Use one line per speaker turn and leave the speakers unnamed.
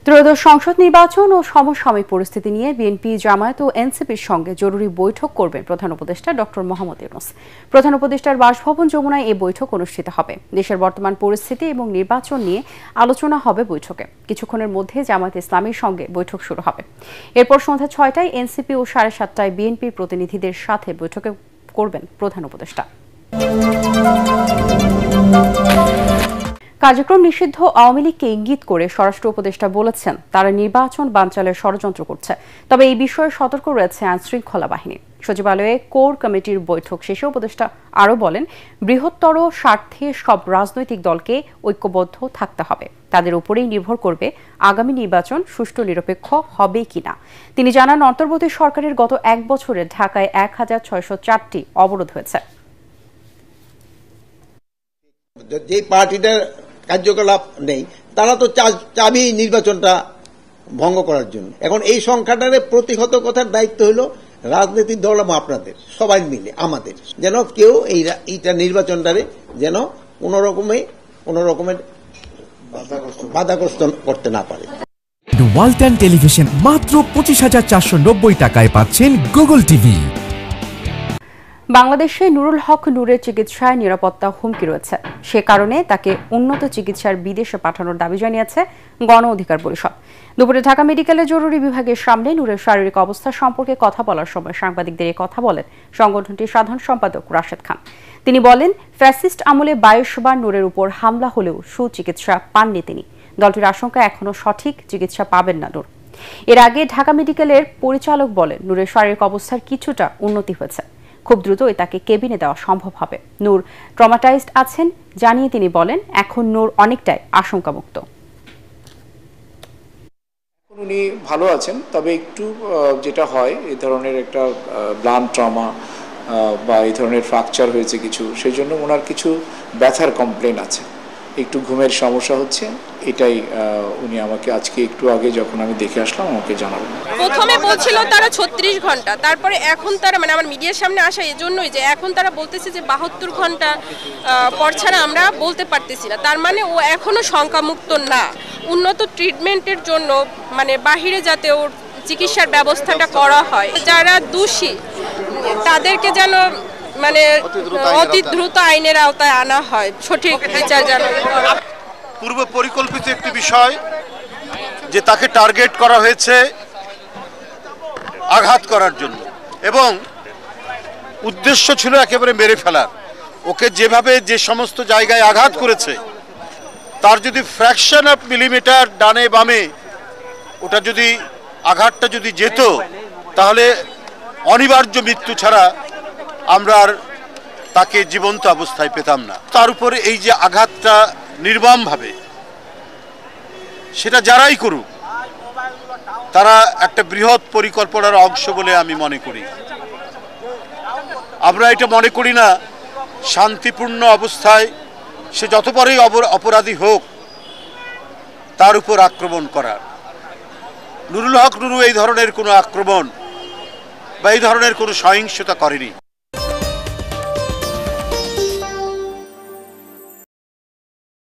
ত্রয়োদশ সংসদ নির্বাচন ও সমসাময়িক পরিস্থিতি নিয়ে বিএনপি, জামায়াত ও এনসিপির সঙ্গে জরুরি বৈঠক করবেন প্রধান উপদেষ্টা ডক্টর মোহাম্মদ ইউনূস। প্রধান উপদেষ্টার বাসভবন যমুনায় এই বৈঠক অনুষ্ঠিত হবে। দেশের বর্তমান পরিস্থিতি এবং নির্বাচন নিয়ে আলোচনা হবে বৈঠকে। কিছুক্ষণের মধ্যে জামায়াত ইসলামীর সঙ্গে বৈঠক শুরু হবে। এরপর সন্ধ্যা ৬টায় এনসিপি ও ৭:৩০টায় বিএনপির প্রতিনিধিদের সাথে বৈঠকে করবেন প্রধান উপদেষ্টা। কার্যক্রম নিষিদ্ধ আওয়ামী লীগকে ইঙ্গিত করে স্বরাষ্ট্র উপদেষ্টা বলেছেন, তারা নির্বাচন বানচালের ষড়যন্ত্র করছে। তবে এই বিষয়ে সতর্ক রয়েছে আইনশৃঙ্খলা বাহিনী। সচিবালয়ে কোর কমিটির বৈঠক শেষে উপদেষ্টা আরও বলেন, বৃহত্তর স্বার্থে সব রাজনৈতিক দলকে ঐক্যবদ্ধ থাকতে হবে। তাদের উপরেই নির্ভর করবে আগামী নির্বাচন সুষ্ঠু নিরপেক্ষ হবে কিনা। তিনি জানান, অন্তর্বর্তী সরকারের গত এক বছরে ঢাকায় ১,৬০৪টি অবরোধ হয়েছে।
যে পার্টিটার কার্যকলাপ নেই তারা তো চাবি নির্বাচনটা ভঙ্গ করার জন্য। এখন এই সংখ্যাটারে প্রতিহত কথার দায়িত্ব হলো রাজনৈতিক দল এবং আপনাদের সবাই মিলে, আমাদের যেন কেউ এইটা নির্বাচনটারে যেন কোনো রকমের বাধাগ্রস্ত করতে না পারে।
ওয়ালটন টেলিভিশন মাত্র ২৫,৪৯০ টাকায় পাচ্ছেন গুগল টিভি।
বাংলাদেশে নুরুল হক নূরের চিকিৎসায় নিরাপত্তা হুমকি রয়েছে। সে কারণে তাকে উন্নত চিকিৎসার বিদেশে পাঠানোর দাবি জানিয়েছে গণ অধিকার পরিষদ। দুপুরে ঢাকা মেডিকেলের জরুরি বিভাগের সামনে নূরের শারীরিক অবস্থা সম্পর্কে কথা বলার সময় সাংবাদিকদের কথা বলেন সংগঠনটির সাধারণ সম্পাদক রাশেদ খান। তিনি বলেন, ফ্যাসিস্ট আমলে ২২ বার নূরের উপর হামলা হলেও সুচিকিৎসা পাননি তিনি। দলটির আশঙ্কা, এখনও সঠিক চিকিৎসা পাবেন না নূর। এর আগে ঢাকা মেডিকেলের পরিচালক বলেন, নূরের শারীরিক অবস্থার কিছুটা উন্নতি হয়েছে, খুব দ্রুতই তাকে কেবিনে দেওয়া সম্ভব হবে। নূর ট্রমাটাইজড আছেন জানিয়ে তিনি বলেন, এখন নূর অনেকটাই আশঙ্কামুক্ত।
উনি ভালো আছেন, তবে একটু যেটা হয় এই ধরনের একটা ব্লান্ট ট্রমা বা এই ধরনের ফ্র্যাকচার হয়েছে কিছু, সেই জন্য ওনার কিছু ব্যথার কমপ্লেন আছে, একটু ঘুমের সমস্যা হচ্ছে। এটাই উনি আমাকে আজকে একটু আগে যখন আমি দেখে আসলাম আমাকে জানালেন।
প্রথমে বলছিল তারা ৩৬ ঘন্টা, তারপরে এখন তারা মানে আমার মিডিয়ার সামনে আসা এজন্যই যে এখন তারা বলতেছে যে ৭২ ঘন্টা পর ছাড়া আমরা বলতে পারতেছি না। তার মানে ও এখনো শঙ্কামুক্ত না। উন্নত ট্রিটমেন্টের জন্য মানে বাহিরে যাতে ওর চিকিৎসার ব্যবস্থাটা করা হয়। যারা দোষী তাদেরকে যেন মানে অতি দ্রুত আইনের আওতায় আনা হয়, সঠিক বিচার যেন।
পূর্ব পরিকল্পিত একটি বিষয় যে তাকে টার্গেট করা হয়েছে আঘাত করার জন্য এবং উদ্দেশ্য ছিল একেবারে মেরে ফেলার। ওকে যেভাবে যে সমস্ত জায়গায় আঘাত করেছে তার যদি ফ্র্যাকশন অফ মিলিমিটার ডানে বামে ওটা যদি আঘাতটা যদি যেত তাহলে অনিবার্য মৃত্যু ছাড়া আমরা আর তাকে জীবন্ত অবস্থায় পেতাম না। তার উপরে এই যে আঘাতটা নির্মমভাবে, সেটা যারাই করুক তারা একটা বৃহৎ পরিকল্পনার অংশ বলে আমি মনে করি। আমরা এটা মনে করি না শান্তিপূর্ণ অবস্থায় সে যত বড়ই অপরাধী হোক তার উপর আক্রমণ করার। নুরুল হক নুরু এই ধরনের কোনো আক্রমণ বা এই ধরনের কোনো সহিংসতা করেনি।